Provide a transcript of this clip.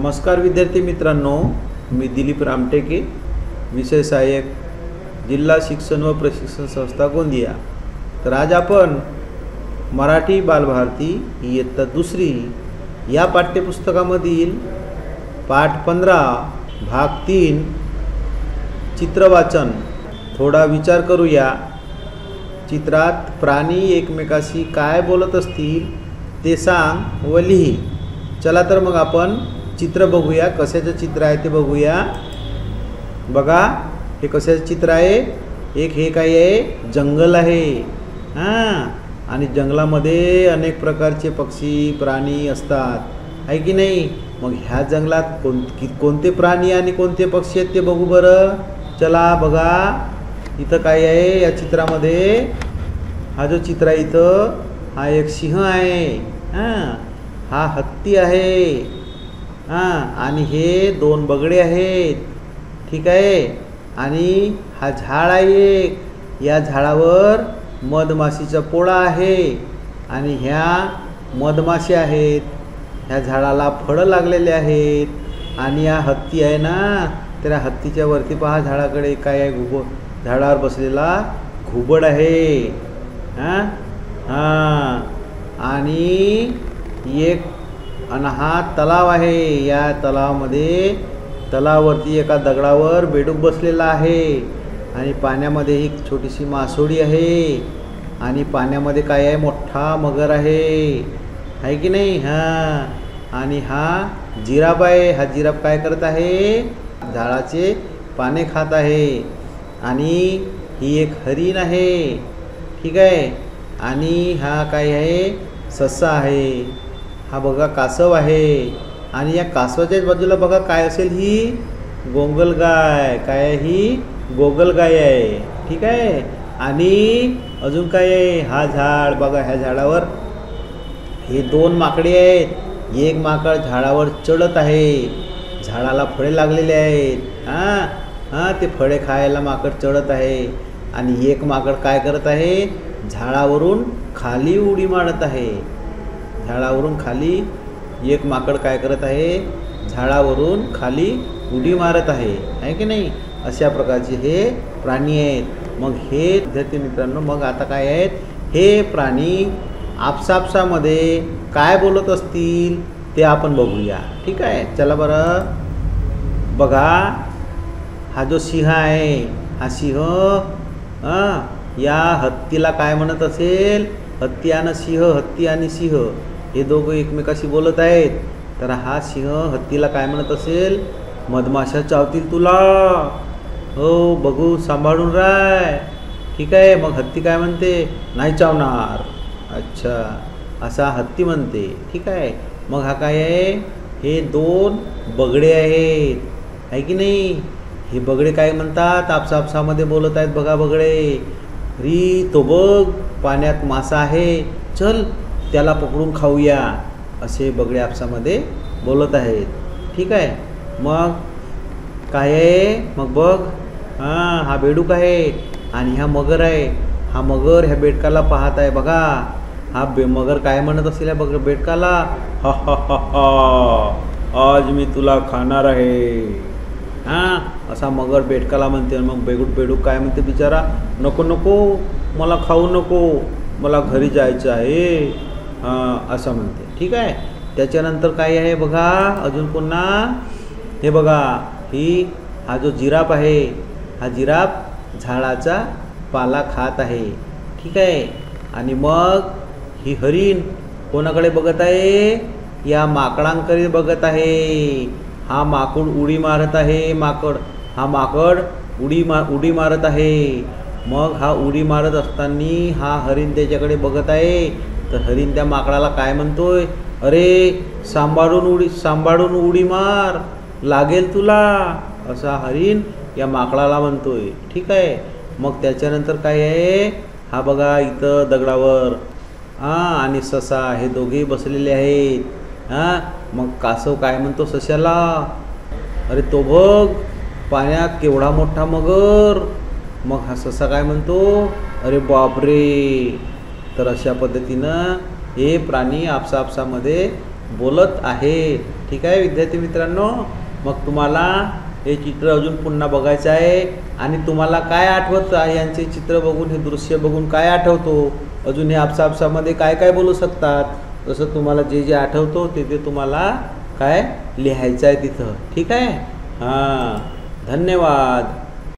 नमस्कार विद्यार्थी मित्रांनो, मी दिलीप रामटेके, विषय सहाय्यक, जिल्हा शिक्षण व प्रशिक्षण संस्था गोंदिया। तर आज आपण मराठी बालभारती इयत्ता दुसरी या पाठ्यपुस्तकामधील पाठ 15 भाग 3 चित्रवाचन थोडा विचार करूया। चित्रात प्राणी एकमेकाशी काय बोलत असतील ते सांग व लिही। चला तर मग आपण चित्र बघूया, कशाचं चित्र आहे ते बघूया। बघा, हे कशाचं चित्र आहे? एक हे काय आहे? जंगल आहे। आणि जंगलामध्ये अनेक प्रकारचे पक्षी प्राणी असतात, आहे की नाही? मग ह्या जंगलात कोणते प्राणी आणि कोणते पक्षी आहेत ते बघू बरं। चला बघा, इथं काय आहे या चित्रामध्ये? हा जो चित्र आहे इथं, हा एक सिंह आहे, हा हत्ती आहे, आणि हे 2 बगडे आहेत, ठीक आहे। आणि हा झाड आहे, या झाडावर मधमाशीचा पोळा आहे, आणि ह्या मधमाशी आहेत, ह्या झाडाला फळं लागलेले आहेत। आणि हा हत्ती आहे ना, त्या हत्तीच्या वरती पहा, झाडाकडे काय आहे? झाडावर बसलेला घुबड आहे। आणि एक हा तलाव आहे, या तलावावरती एका दगडावर बेडूक बसलेला आहे, आणि पाण्यामध्ये एक छोटीशी मासोळी आहे, आणि पाण्यामध्ये काय आहे? मोठा मगर आहे की नाही? आणि हा जिराफ आहे। हा जिराफ काय करत आहे? झाडाचे पाने खात आहे। आणि ही एक हरिण आहे, ठीक आहे। आणि हा काय आहे? ससा आहे। हा बघा कासव आहे, आणि या कासवाच्याच बाजूला बघा काय असेल? ही गोगलगाय। काय आहे ही? गोगलगाय आहे, ठीक आहे। आणि अजून काय आहे? हा झाड बघा, ह्या झाडावर हे 2 माकडे आहेत। एक माकड झाडावर चढत आहे, झाडाला फळे लागलेले आहेत, ते फळे खायला माकड चढत आहे। आणि एक माकड काय करत आहे? झाडावरून खाली उडी मारत आहे। झाडावरून खाली एक माकड काय करत आहे? झाडावरून खाली उडी मारत आहे की नाही? अशा प्रकारचे हे प्राणी आहेत। मग हे विद्यार्थी मित्रांनो, मग आता काय आहेत? हे प्राणी आपसापसामध्ये काय बोलत असतील ते आपण बघूया, ठीक आहे। चला बरं, बघा, हा जो सिंह आहे, हा सिंह या हत्तीला काय म्हणत असेल? हत्ती आणि सिंह हे दोघं एकमेकाशी बोलत आहेत। तर हा सिंह हत्तीला काय म्हणत असेल? मधमाशा चावतील तुला, हो बघू, सांभाळून राह, ठीक आहे। मग हत्ती काय म्हणते? नाही चावणार। अच्छा, असा हत्ती म्हणते, ठीक आहे। मग हा काय आहे? हे 2 बगडे आहेत, आहे की नाही? हे बगडे काय म्हणतात? आपसापसामध्ये बोलत आहेत बघा बगडे। तो बघ, पाण्यात मासा आहे, चल त्याला पकडून खाऊया, असे बगडे आपसामध्ये बोलत आहेत, ठीक आहे। मग काय आहे? मग बघ, हा बेडूक आहे, आणि हा मगर आहे। हा मगर ह्या बेडकाला पाहत आहे बघा। हा मगर काय म्हणत असेल या बेडकाला? हा हा हा हा, आज मी तुला खाणार आहे, असा मगर बेडकाला म्हणते। मग बेडूक काय म्हणते बिचारा? नको नको, मला खाऊ नको, मला घरी जायचं आहे, असं म्हणते, ठीक आहे। त्याच्यानंतर काय आहे बघा अजून पुन्हा? हे बघा, हा जो जिराफ आहे, हा जिराफ झाडाचा पाला खात आहे, ठीक आहे। आणि मग ही हरिण कोणाकडे बघत आहे? या माकडांकडे बघत आहे। हा माकड उडी मारत आहे, हा माकड उडी मारत आहे। मग हा उडी मारत असताना हा हरिण त्याच्याकडे बघत आहे। तर हरिण त्या माकडाला काय म्हणतोय? अरे सांभाळून उडी मार, लागेल तुला, असा हरिण या माकडाला म्हणतोय, ठीक आहे। मग त्याच्यानंतर काय आहे? हा बघा इथं दगडावर आणि ससा हे दोघेही बसलेले आहेत। मग कासव काय म्हणतो सशाला? अरे तो बघ, पाण्यात केवढा मोठा मगर। मग हा ससा काय म्हणतो? अरे बापरे। तर अशा पद्धतीनं हे प्राणी आपसामध्ये बोलत आहे. ठीक आहे विद्यार्थी मित्रांनो, मग तुम्हाला हे चित्र अजून पुन्हा बघायचं आहे आणि तुम्हाला काय आठवतं आहे यांचे चित्र बघून, हे दृश्य बघून काय आठवतो, अजून हे आपसामध्ये काय काय बोलू शकतात, तसं तुम्हाला जे जे आठवतो ते तुम्हाला काय लिहायचं आहे तिथं. ठीक आहे. हां, धन्यवाद.